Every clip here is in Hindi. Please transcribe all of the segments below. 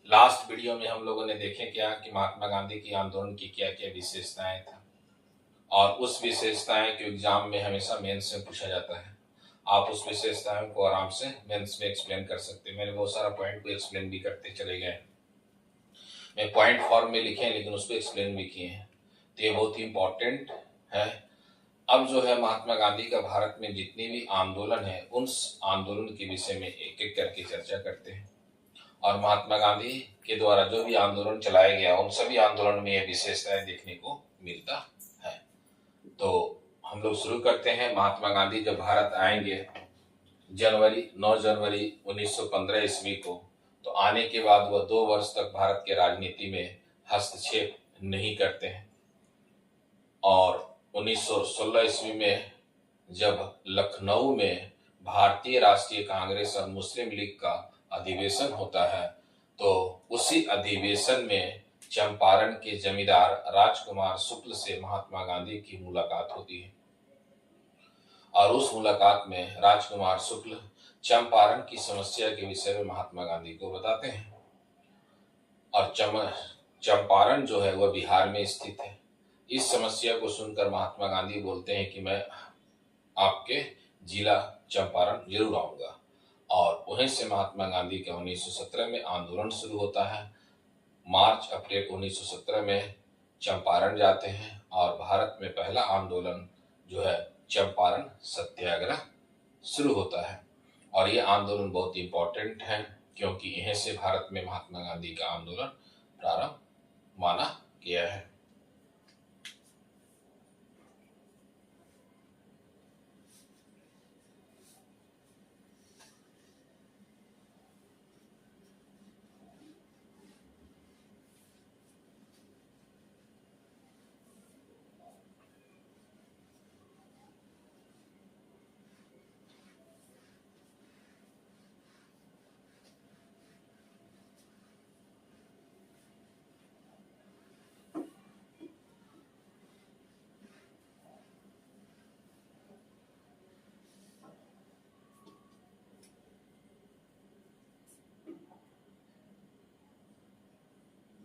लास्ट वीडियो में हम लोगों ने देखे क्या कि महात्मा गांधी की आंदोलन की क्या क्या विशेषताएं थी, और उस विशेषताएं के एग्जाम में हमेशा मेंस में पूछा जाता है। आप उस विशेषताओं को आराम से मेंस में एक्सप्लेन कर सकते हैं। मैंने बहुत सारा पॉइंट को एक्सप्लेन भी करते चले गए, मैं पॉइंट फॉर्म में लिखे हैं लेकिन उसको एक्सप्लेन भी किए हैं, तो ये बहुत ही इंपॉर्टेंट है। अब जो है महात्मा गांधी का भारत में जितनी भी आंदोलन है उन आंदोलन के विषय में एक एक करके चर्चा करते हैं, और महात्मा गांधी के द्वारा जो भी आंदोलन चलाया गया उन सभी आंदोलन में ये विशेषताएं देखने को मिलता है। तो हम लोग शुरू करते हैं। महात्मा गांधी जब भारत आएंगे 9 जनवरी 1915 ईस्वी को, तो आने के बाद वह 2 वर्ष तक भारत के राजनीति में हस्तक्षेप नहीं करते हैं, और 1916 ईस्वी में जब लखनऊ में भारतीय राष्ट्रीय कांग्रेस और मुस्लिम लीग का अधिवेशन होता है, तो उसी अधिवेशन में चंपारण के जमींदार राजकुमार शुक्ल से महात्मा गांधी की मुलाकात होती है, और उस मुलाकात में राजकुमार शुक्ल चंपारण की समस्या के विषय में महात्मा गांधी को बताते हैं। और चंपारण जो है वह बिहार में स्थित है। इस समस्या को सुनकर महात्मा गांधी बोलते हैं कि मैं आपके जिला चंपारण जरूर आऊंगा, और वहीं से महात्मा गांधी का 1917 में आंदोलन शुरू होता है। मार्च अप्रैल 1917 में चंपारण जाते हैं, और भारत में पहला आंदोलन जो है चंपारण सत्याग्रह शुरू होता है। और ये आंदोलन बहुत इंपॉर्टेंट है, क्योंकि यहीं से भारत में महात्मा गांधी का आंदोलन प्रारंभ माना गया है।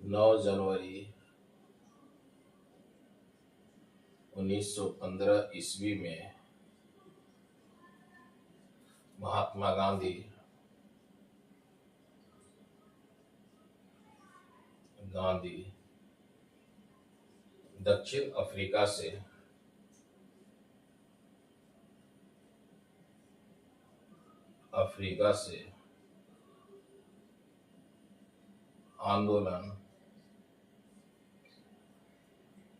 नौ जनवरी 1915 ईस्वी में महात्मा गांधी दक्षिण अफ्रीका से आंदोलन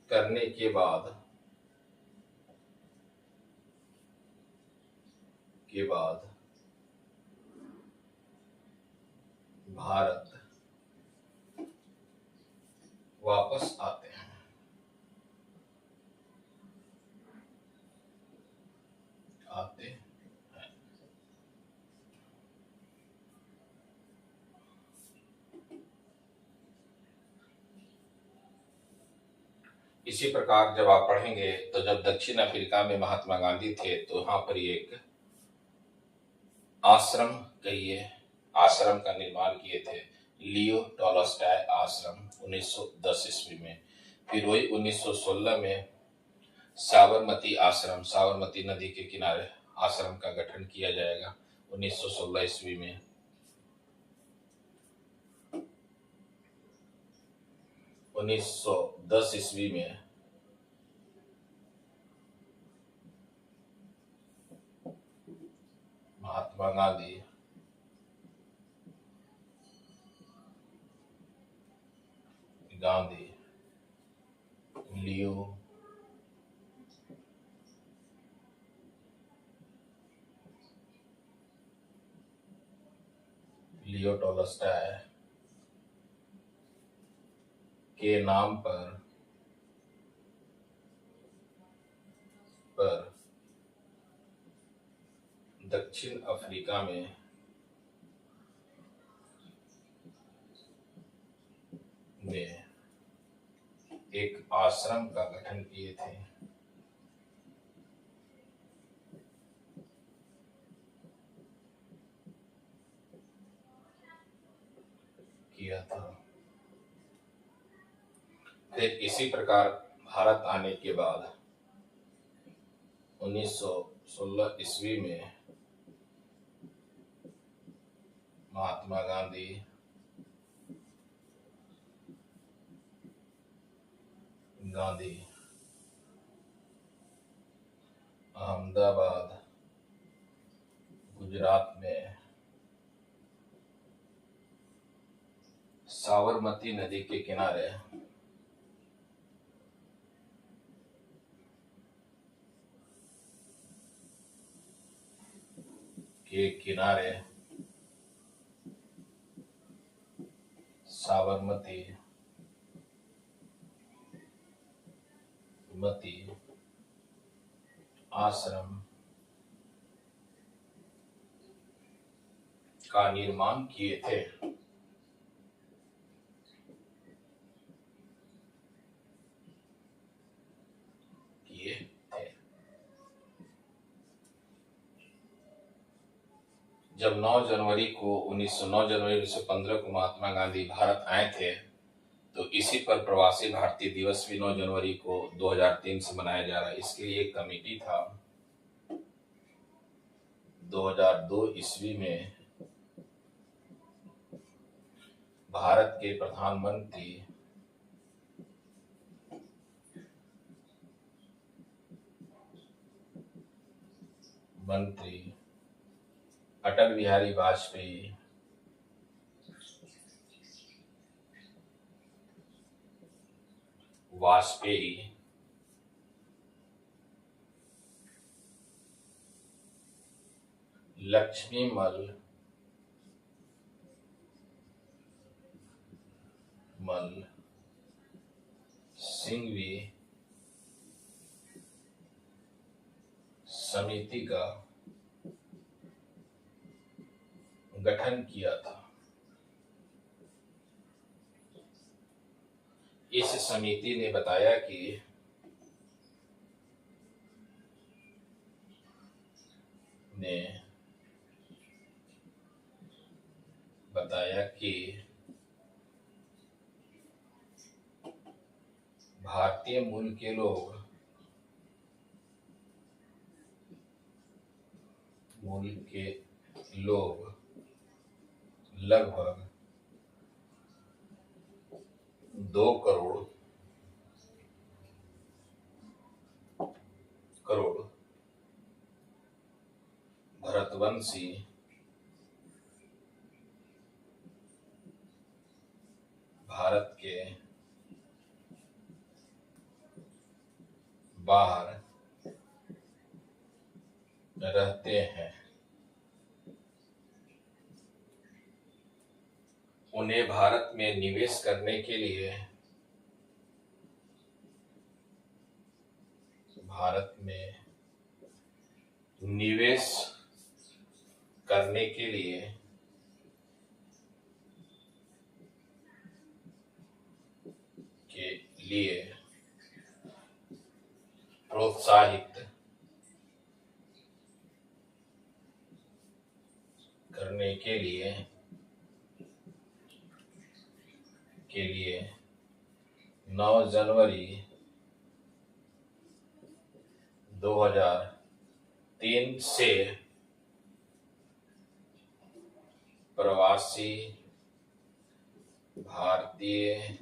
करने के बाद भारत वापस आते हैं। इसी प्रकार जब आप पढ़ेंगे तो जब दक्षिण अफ्रीका में महात्मा गांधी थे तो वहां पर एक आश्रम का निर्माण किए थे, लियो टॉलस्टॉय आश्रम 1910 ईस्वी में। फिर वही 1916 में साबरमती आश्रम, साबरमती नदी के किनारे आश्रम का गठन किया जाएगा 1916 ईस्वी में। 1910 ईस्वी में महात्मा गांधी लियो टॉलस्टॉय के नाम पर दक्षिण अफ्रीका में एक आश्रम का गठन किए थे। गया था। फिर इसी प्रकार भारत आने के बाद 1916 ईस्वी में महात्मा गांधी अहमदाबाद गुजरात में साबरमती नदी के किनारे साबरमती आश्रम का निर्माण किए थे। जब 9 जनवरी 1915 को महात्मा गांधी भारत आए थे, तो इसी पर प्रवासी भारतीय दिवस भी 9 जनवरी को 2003 से मनाया जा रहा है। इसके लिए एक कमेटी था। 2002 ईस्वी में भारत के प्रधानमंत्री अटल बिहारी वाजपेयी लक्ष्मीमल सिंघवी समिति का गठन किया था। इस समिति ने बताया कि भारतीय मूल के लोग लगभग 2 करोड़ भारतवंशी भारत के बाहर रहते हैं। उन्हें भारत में निवेश करने के लिए प्रोत्साहित करने के लिए 9 जनवरी 2003 से प्रवासी भारतीय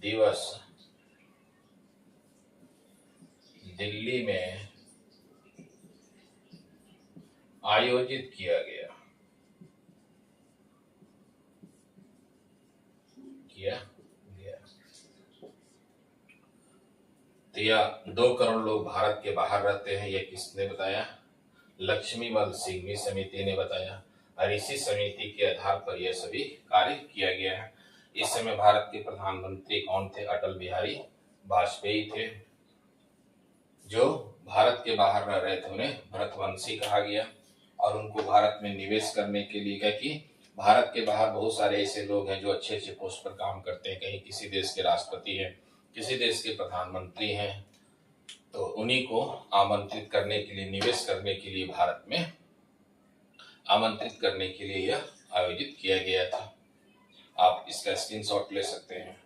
दिवस दिल्ली में आयोजित किया गया। तो यह 2 करोड़ लोग भारत के बाहर रहते हैं, यह किसने बताया? लक्ष्मीमल सिंघवी समिति ने बताया। और इसी समिति के आधार पर यह सभी कार्य किया गया है। इस समय भारत के प्रधानमंत्री कौन थे? अटल बिहारी वाजपेयी थे। जो भारत के बाहर रह रहे थे उन्हें भारतवंशी कहा गया और उनको भारत में निवेश करने के लिए क्या कि भारत के बाहर बहुत सारे ऐसे लोग हैं जो अच्छे अच्छे पोस्ट पर काम करते हैं, कहीं किसी देश के राष्ट्रपति हैं, किसी देश के प्रधानमंत्री हैं, तो उन्हीं को आमंत्रित करने के लिए, निवेश करने के लिए भारत में आमंत्रित करने के लिए यह आयोजित किया गया था। आप इसका स्क्रीनशॉट ले सकते हैं।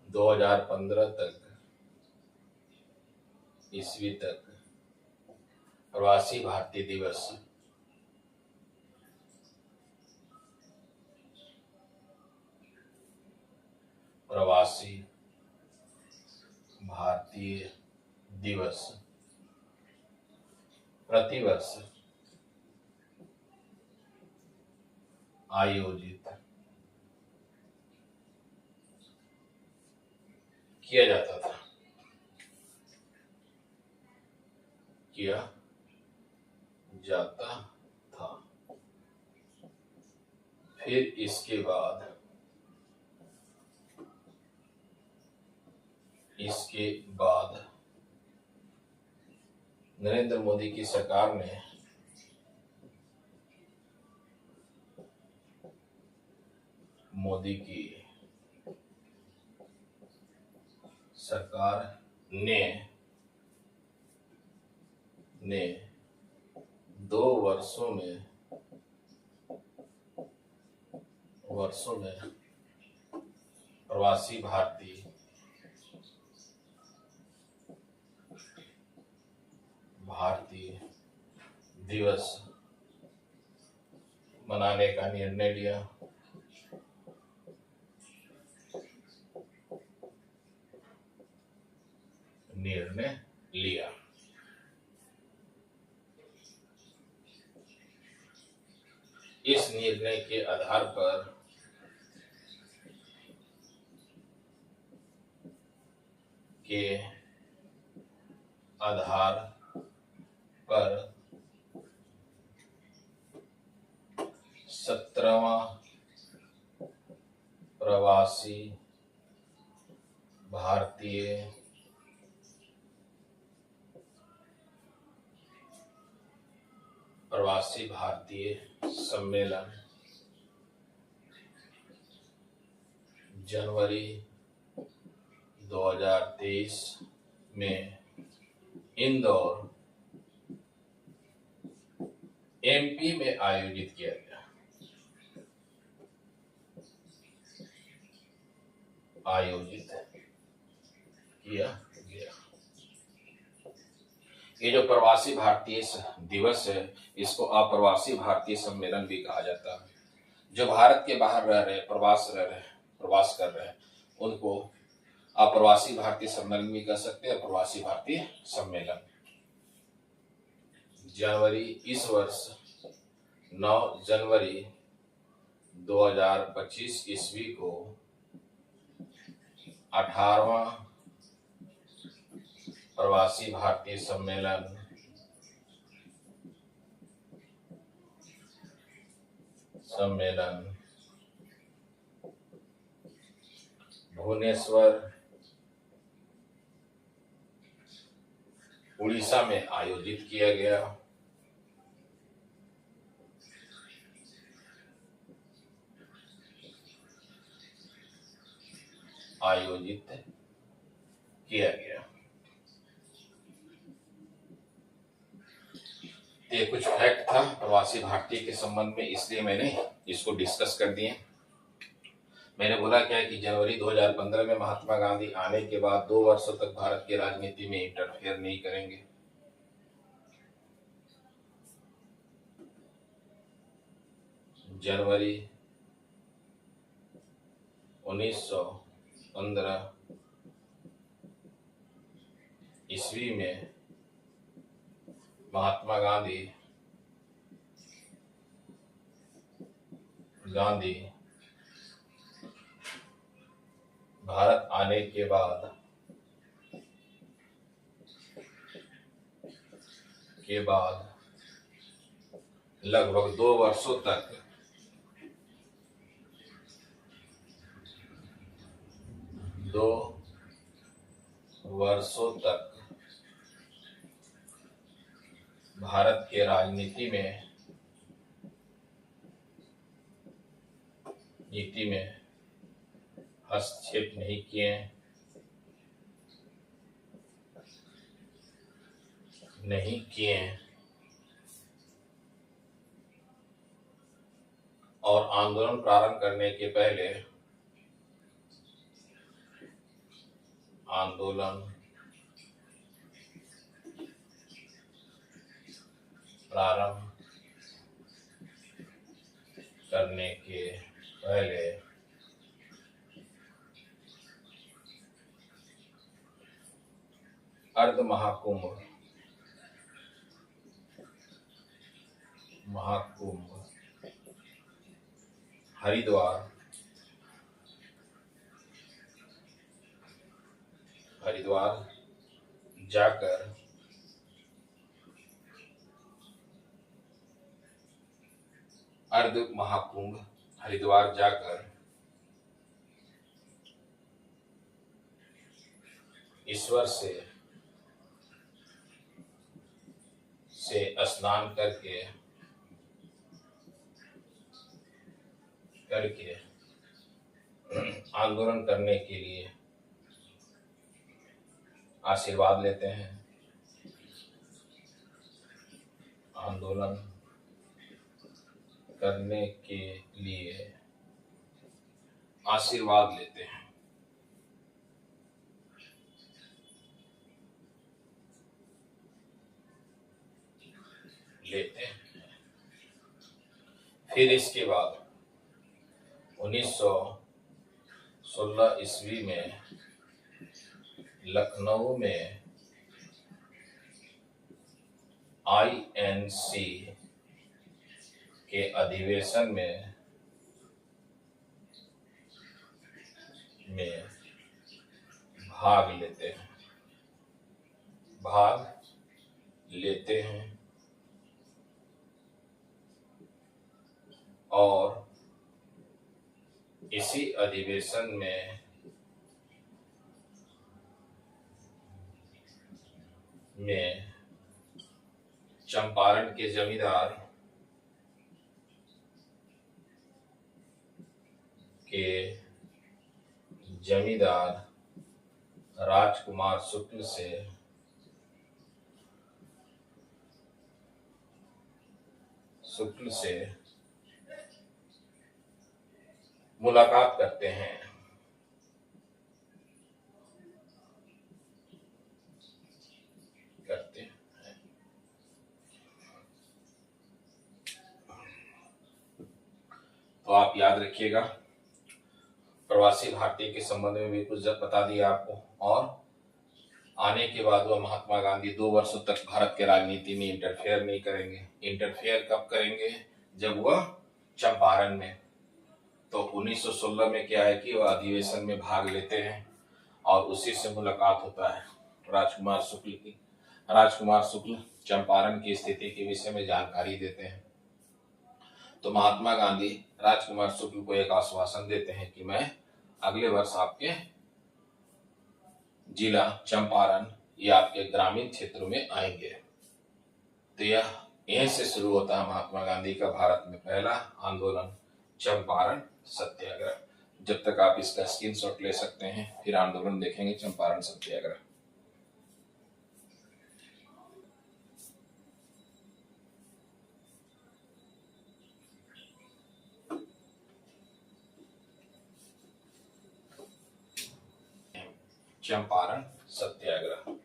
दो 2015 तक ईस्वी तक प्रवासी भारतीय दिवस प्रवासी भारतीय दिवस प्रतिवर्ष आयोजित किया जाता था। फिर इसके बाद नरेंद्र मोदी की सरकार ने ने 2 वर्षों में प्रवासी भारतीय दिवस मनाने का निर्णय लिया। इस निर्णय के आधार पर 17वां प्रवासी भारतीय सम्मेलन जनवरी 2023 में इंदौर एमपी में आयोजित किया गया। ये जो प्रवासी भारतीय दिवस है, इसको अप्रवासी भारतीय सम्मेलन भी कहा जाता है। जो भारत के बाहर रह रहे, प्रवास कर रहे हैं, उनको अप्रवासी भारतीय सम्मेलन भी कह सकते हैं, प्रवासी भारतीय सम्मेलन। इस वर्ष 9 जनवरी 2025 ईस्वी को 18वां प्रवासी भारतीय सम्मेलन भुवनेश्वर उड़ीसा में आयोजित किया गया। ये कुछ फैक्ट था प्रवासी भारतीय के संबंध में, इसलिए मैंने इसको डिस्कस कर दिए। मैंने बोला क्या कि जनवरी 2015 में महात्मा गांधी आने के बाद 2 वर्षों तक भारत की राजनीति में इंटरफेयर नहीं करेंगे। जनवरी 1915 ईस्वी में महात्मा गांधी भारत आने के बाद लगभग 2 वर्षों तक भारत के नीति में हस्तक्षेप नहीं किए और आंदोलन प्रारंभ करने के पहले अर्ध महाकुंभ हरिद्वार जाकर ईश्वर से स्नान करके आंदोलन करने के लिए आशीर्वाद लेते हैं। आंदोलन करने के लिए आशीर्वाद लेते हैं। फिर इसके बाद 1916 ईस्वी में लखनऊ में INC के अधिवेशन में भाग लेते हैं और इसी अधिवेशन में चंपारण के जमींदार राजकुमार शुक्ल से मुलाकात करते हैं। तो आप याद रखिएगा, प्रवासी भारतीय के संबंध में भी कुछ बता दिया आपको, और आने के बाद वह महात्मा गांधी 2 वर्षों तक भारत के राजनीति में इंटरफेयर नहीं करेंगे। इंटरफेयर कब करेंगे? जब वह चंपारण में, तो 1916 में क्या है कि वह अधिवेशन में भाग लेते हैं और उसी से मुलाकात होता है राजकुमार शुक्ल की। राजकुमार शुक्ल चंपारण की स्थिति के विषय में जानकारी देते हैं। तो महात्मा गांधी राजकुमार शुक्ल को एक आश्वासन देते हैं कि मैं अगले वर्ष आपके जिला चंपारण या आपके ग्रामीण क्षेत्रों में आएंगे। तो यहीं से शुरू होता है महात्मा गांधी का भारत में पहला आंदोलन, चंपारण सत्याग्रह। जब तक आप इसका स्क्रीनशॉट ले सकते हैं, फिर आंदोलन देखेंगे चंपारण सत्याग्रह। चंपारण सत्याग्रह।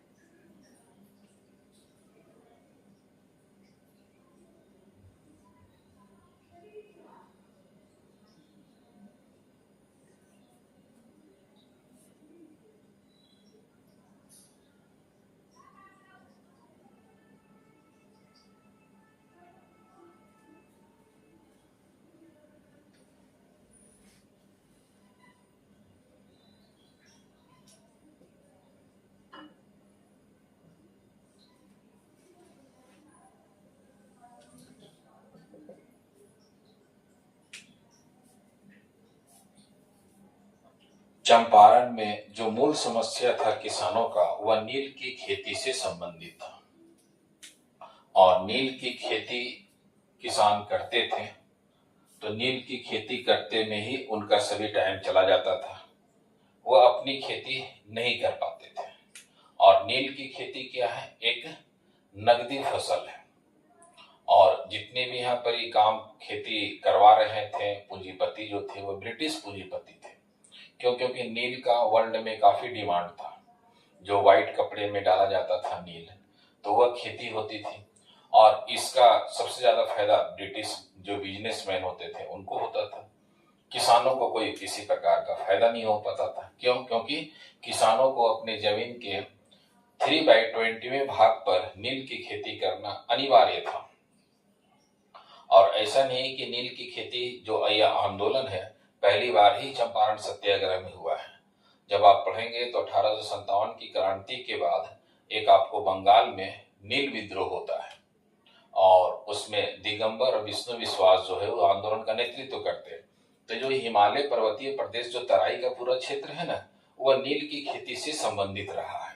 चंपारण में जो मूल समस्या था किसानों का, वह नील की खेती से संबंधित था। और नील की खेती किसान करते थे, तो नील की खेती करते में ही उनका सभी टाइम चला जाता था, वह अपनी खेती नहीं कर पाते थे। और नील की खेती क्या है, एक नगदी फसल है। और जितने भी यहाँ पर ये काम खेती करवा रहे थे पूंजीपति जो थे, वो ब्रिटिश पूंजीपति थे। क्योंकि नील का वर्ल्ड में काफी डिमांड था। जो व्हाइट कपड़े में डाला जाता था नील, तो वह खेती होती थी। और इसका सबसे ज्यादा फायदा ब्रिटिश जो बिजनेसमैन होते थे उनको होता था। किसानों को कोई किसी प्रकार का फायदा नहीं हो पाता था। क्यों? क्योंकि किसानों को अपने जमीन के 3/20 भाग पर नील की खेती करना अनिवार्य था। और ऐसा नहीं कि नील की खेती जो यह आंदोलन है पहली बार ही चंपारण सत्याग्रह में हुआ है। जब आप पढ़ेंगे तो 1857 की क्रांति के बाद एक आपको बंगाल में नील विद्रोह होता है, और उसमें दिगंबर और विष्णु विश्वास जो है वो आंदोलन का नेतृत्व करते हैं। तो जो हिमालय पर्वतीय प्रदेश जो तराई का पूरा क्षेत्र है ना, वह नील की खेती से संबंधित रहा है।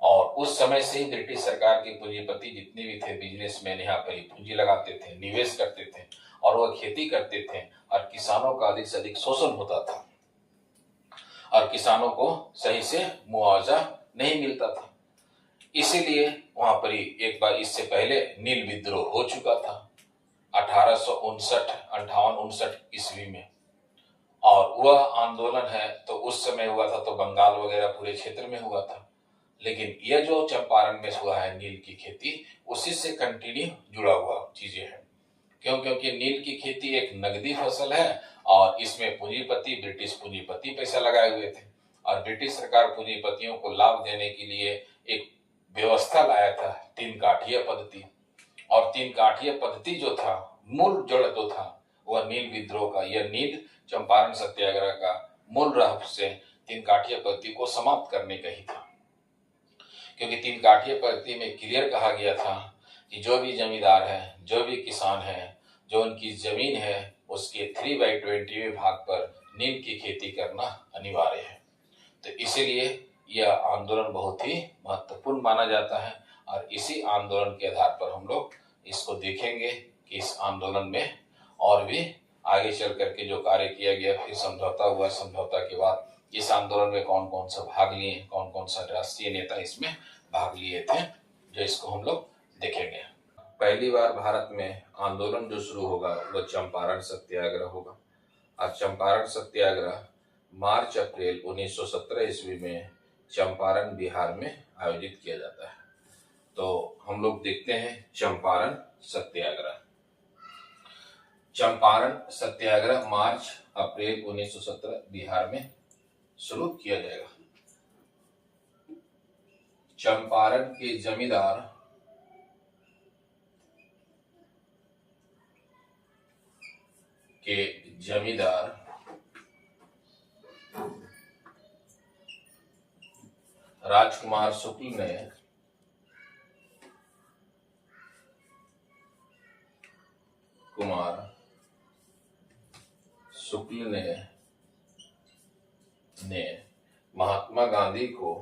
और उस समय से ही ब्रिटिश सरकार के पूंजीपति जितने भी थे बिजनेसमैन यहाँ पर पूंजी लगाते थे, निवेश करते थे, और वह खेती करते थे। और किसानों का अधिक से अधिक शोषण होता था, और किसानों को सही से मुआवजा नहीं मिलता था। इसीलिए वहां पर एक बार इससे पहले नील विद्रोह हो चुका था 1859 ईस्वी में। और वह आंदोलन है तो उस समय हुआ था तो बंगाल वगैरह पूरे क्षेत्र में हुआ था। लेकिन यह जो चंपारण में हुआ है नील की खेती, उसी से कंटिन्यू जुड़ा हुआ चीजें हैं। क्यों? क्योंकि नील की खेती एक नगदी फसल है, और इसमें पूंजीपति ब्रिटिश पूंजीपति पैसा लगाए हुए थे। और ब्रिटिश सरकार पूंजीपतियों को लाभ देने के लिए एक व्यवस्था लाया था, 3 काठिया पद्धति। और 3 काठिया पद्धति जो था, मूल जड़ जो था, वह नील विद्रोह का, यह नील चंपारण सत्याग्रह का मूल रहस्य 3 काठिया पद्धति को समाप्त करने का ही था। क्योंकि 3 काठिया पद्धति में क्लियर कहा गया था कि जो भी जमींदार है, जो भी किसान है, जो उनकी जमीन है, उसके 3/20 भाग पर नील की खेती करना अनिवार्य है। तो इसीलिए यह आंदोलन बहुत ही महत्वपूर्ण माना जाता है। और इसी आंदोलन के आधार पर हम लोग इसको देखेंगे कि इस आंदोलन में और भी आगे चल करके जो कार्य किया गया, फिर समझौता हुआ, समझौता के बाद इस आंदोलन में कौन कौन सा भाग लिए, कौन कौन सा राष्ट्रीय नेता इसमें भाग लिए थे, जो इसको हम लोग देखेंगे। पहली बार भारत में आंदोलन जो शुरू होगा वो चंपारण सत्याग्रह होगा। और चंपारण सत्याग्रह मार्च अप्रैल 1917 ईस्वी में चंपारण बिहार में आयोजित किया जाता है। तो हम लोग देखते हैं चंपारण सत्याग्रह। चंपारण सत्याग्रह मार्च अप्रैल 1917 बिहार में शुरू किया जाएगा। चंपारण के जमींदार राजकुमार शुक्ल ने महात्मा गांधी को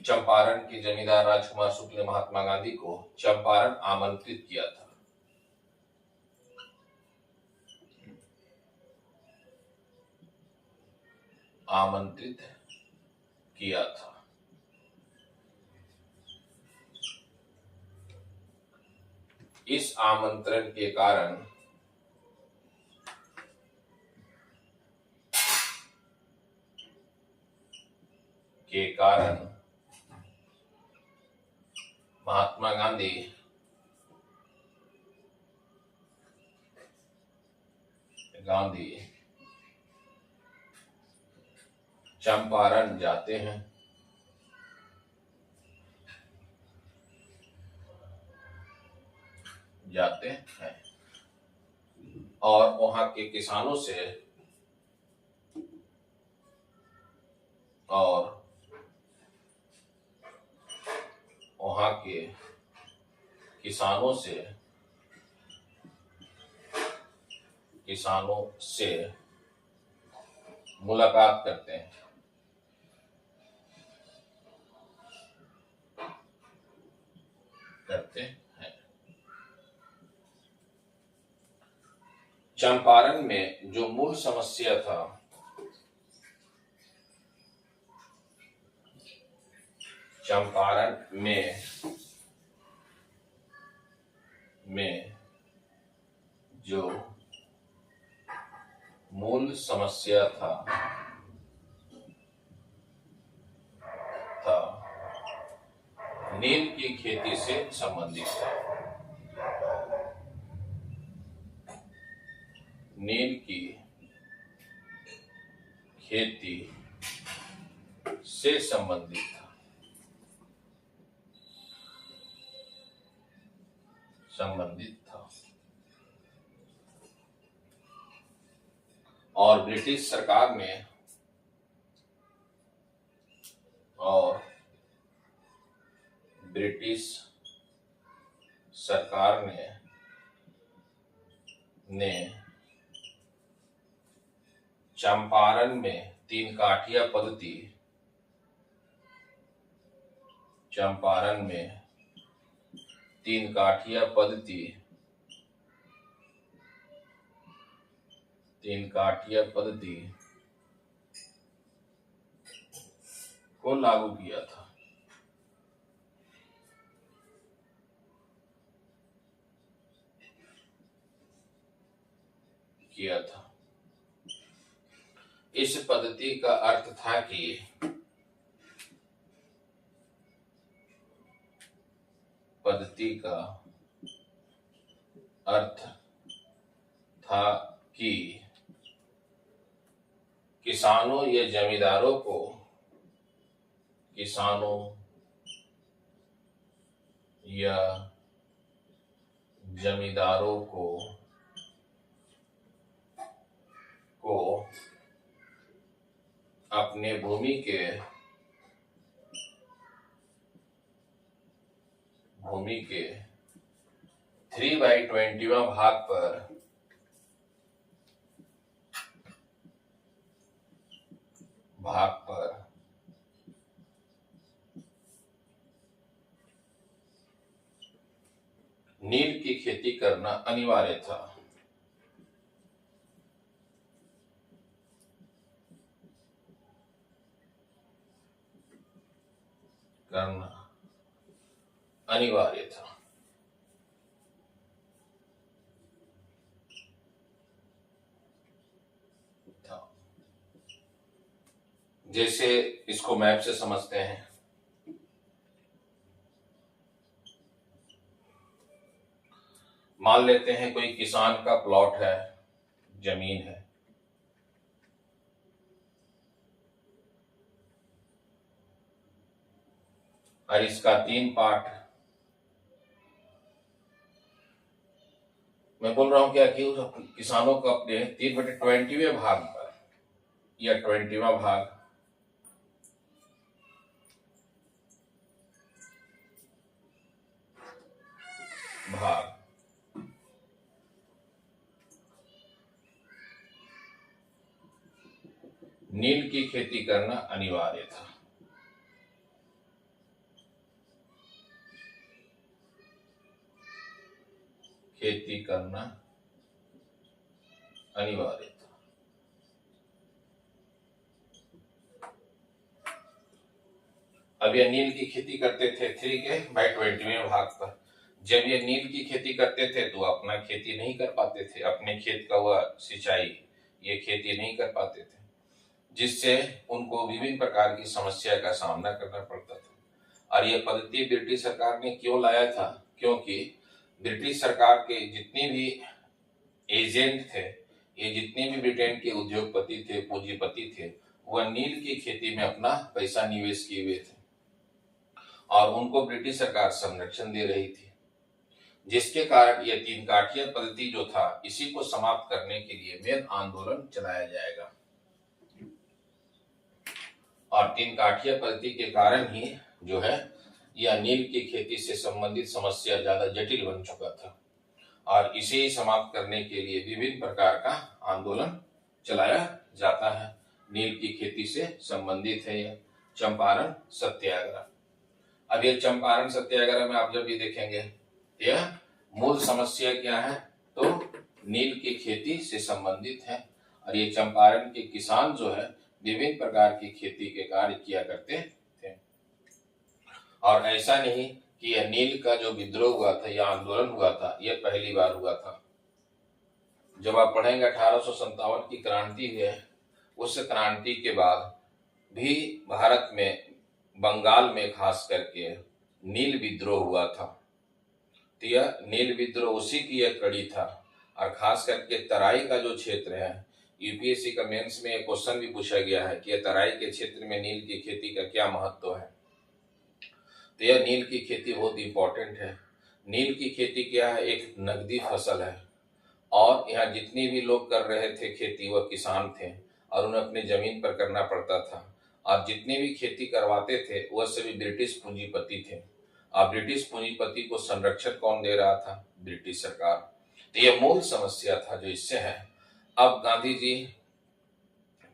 चंपारण के जमींदार राजकुमार शुक्ल ने महात्मा गांधी को चंपारण आमंत्रित किया था। इस आमंत्रण के कारण महात्मा गांधी चंपारण जाते हैं। और वहां के किसानों से और वहां के किसानों से मुलाकात करते हैं। चंपारण में जो मूल समस्या था, चंपारण में जो मूल समस्या था नील की खेती से संबंधित था। नील की खेती से संबंधित था और ब्रिटिश सरकार ने चंपारण में तीन काठिया पद्धति को लागू किया था। इस पद्धति का अर्थ था कि किसानों या जमींदारों को अपने भूमि के 3/20 भाग पर नील की खेती करना अनिवार्य था। जैसे इसको मैप से समझते हैं, मान लेते हैं कोई किसान का प्लॉट है, जमीन है, और इसका 3 पार्ट, मैं बोल रहा हूं क्या कि किसानों को अपने 3/20 भाग पर या 20वां भाग नील की खेती करना अनिवार्य था। अब ये नील की खेती करते थे 3/20 भाग पर। जब ये नील की खेती करते थे तो अपना खेती नहीं कर पाते थे, अपने खेत का हुआ सिंचाई ये खेती नहीं कर पाते थे, जिससे उनको विभिन्न प्रकार की समस्या का सामना करना पड़ता था। और ये पद्धति ब्रिटिश सरकार ने क्यों लाया था? क्योंकि ब्रिटिश सरकार के जितने भी एजेंट थे, ये जितने भी ब्रिटेन के उद्योगपति थे, पूंजीपति थे, वह नील की खेती में अपना पैसा निवेश किए हुए थे और उनको ब्रिटिश सरकार संरक्षण दे रही थी। जिसके कारण यह तीन काठिया पद्धति जो था इसी को समाप्त करने के लिए मेन आंदोलन चलाया जाएगा। और तीन काठिया पद्धति के कारण ही जो है यह नील की खेती से संबंधित समस्या ज्यादा जटिल बन चुका था और इसे ही समाप्त करने के लिए विभिन्न प्रकार का आंदोलन चलाया जाता है। नील की खेती से संबंधित है यह चंपारण सत्याग्रह। अब ये चंपारण सत्याग्रह में आप जब भी देखेंगे यह मूल समस्या क्या है, तो नील की खेती से संबंधित है और ये चंपारण के किसान जो है विभिन्न प्रकार की खेती के कार्य किया करते थे। और ऐसा नहीं कि यह नील का जो विद्रोह हुआ था या आंदोलन हुआ था यह पहली बार हुआ था। जब आप पढ़ेंगे 1857 की क्रांति है, उस क्रांति के बाद भी भारत में बंगाल में खास करके नील विद्रोह हुआ था। तो यह नील विद्रोह उसी की एक कड़ी था और खास करके तराई का जो क्षेत्र है, यूपीएससी का मेंस में एक क्वेश्चन भी पूछा गया है कि तराई के क्षेत्र में नील की खेती का क्या महत्व है। तो यह नील की खेती बहुत इंपॉर्टेंट है। नील की खेती क्या है, एक नकदी फसल है और यहाँ जितने भी लोग कर रहे थे खेती वह किसान थे और उन्हें अपनी जमीन पर करना पड़ता था और जितने भी खेती करवाते थे वह सभी ब्रिटिश पूंजीपति थे। अब ब्रिटिश पूंजीपति को संरक्षण कौन दे रहा था, ब्रिटिश सरकार। तो यह मूल समस्या था जो इससे है। अब गांधी जी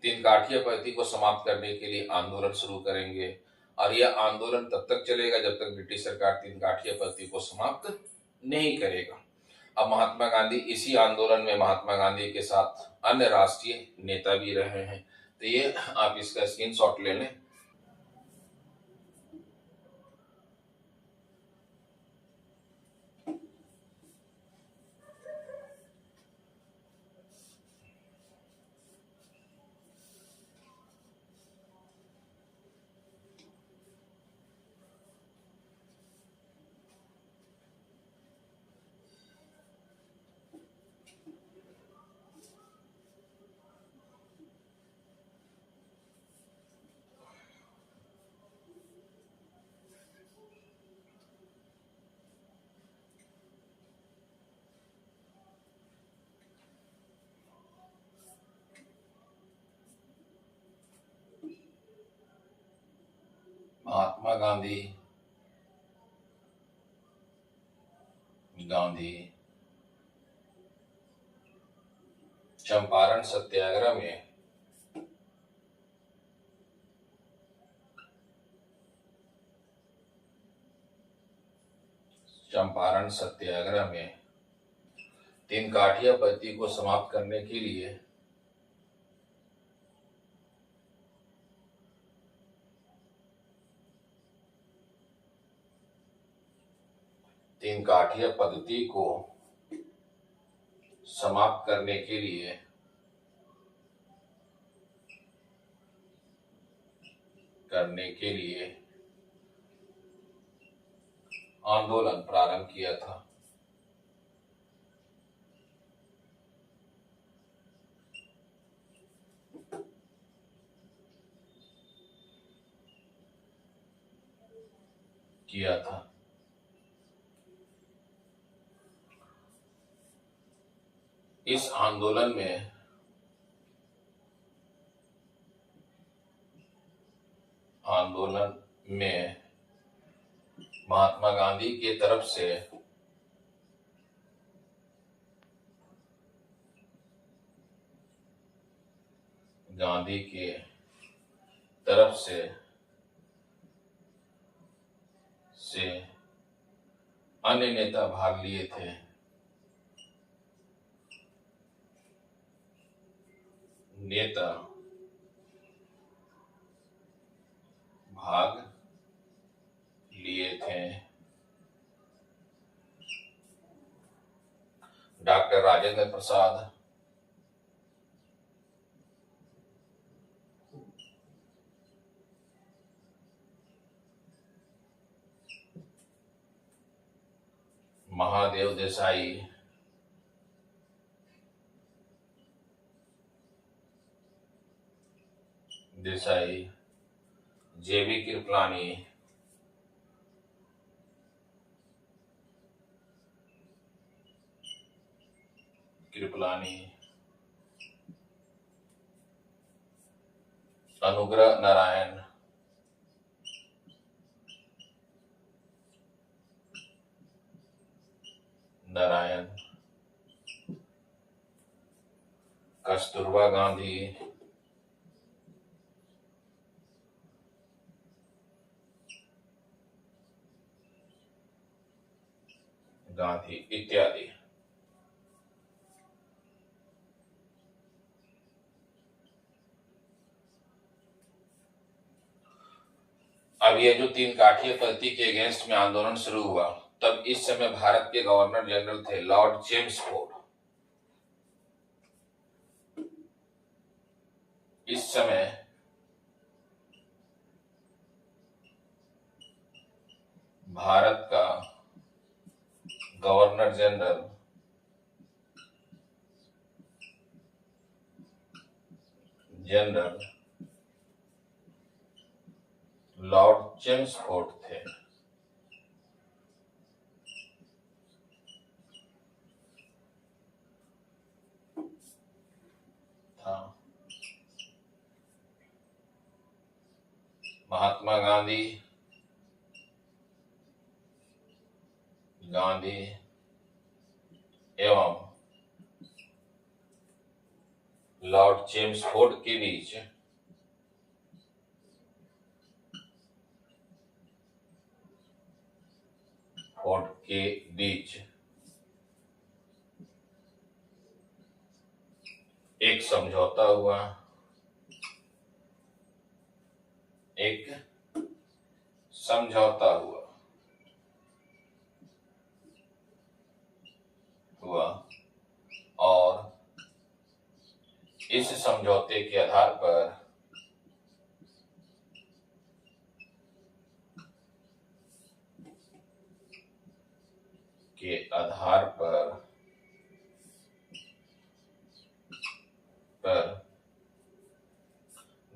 तीन काठिया पद्धति को समाप्त करने के लिए आंदोलन शुरू करेंगे और यह आंदोलन तब तक चलेगा जब तक ब्रिटिश सरकार तीन काठिया पद्धति को समाप्त नहीं करेगा। अब महात्मा गांधी इसी आंदोलन में महात्मा गांधी के साथ अन्य राष्ट्रीय नेता भी रहे हैं। तो ये आप इसका स्क्रीनशॉट ले लें। महात्मा गांधी चंपारण सत्याग्रह में तीन काठिया पद्धति को समाप्त करने के लिए तीन काठिया पद्धति को समाप्त करने के लिए आंदोलन प्रारंभ किया था। इस आंदोलन में महात्मा गांधी के तरफ से अन्य नेता भाग लिए थे। डॉक्टर राजेंद्र प्रसाद, महादेव देसाई, जेबी कृपलानी, कृपलानी, अनुग्रह नारायण, नारायण, कस्तूरबा गांधी, गांधी इत्यादि। अब ये जो तीन काठिया पद्धति के अगेंस्ट में आंदोलन शुरू हुआ, तब इस समय भारत के गवर्नर जनरल थे लॉर्ड चेम्सफोर्ड। इस समय भारत का गवर्नर जनरल लॉर्ड चेम्सफोर्ड थे। महात्मा गांधी एवं लॉर्ड चेम्सफोर्ड के बीच एक समझौता हुआ, और इस समझौते के आधार पर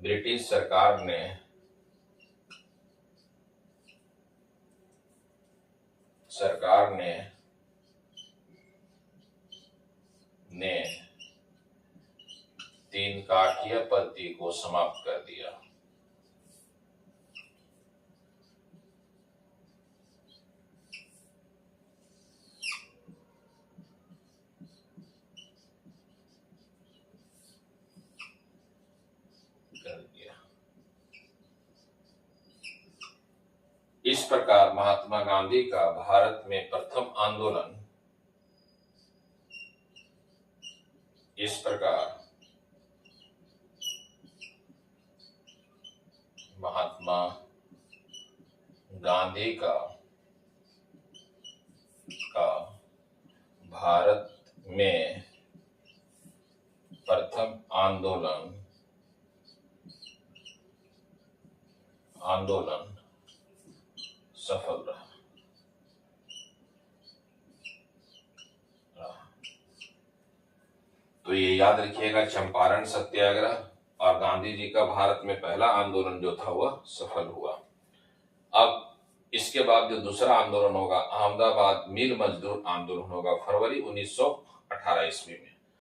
ब्रिटिश सरकार ने तीन काठिया पद्धति को समाप्त कर दिया। इस प्रकार महात्मा गांधी का भारत में प्रथम आंदोलन भारत में प्रथम आंदोलन सफल रहा। तो ये याद रखिएगा, चंपारण सत्याग्रह और गांधी जी का भारत में पहला आंदोलन जो था वह सफल हुआ। अब इसके बाद जो दूसरा आंदोलन होगा, अहमदाबाद मिल मजदूर आंदोलन होगा, फरवरी 1918 ईस्वी में।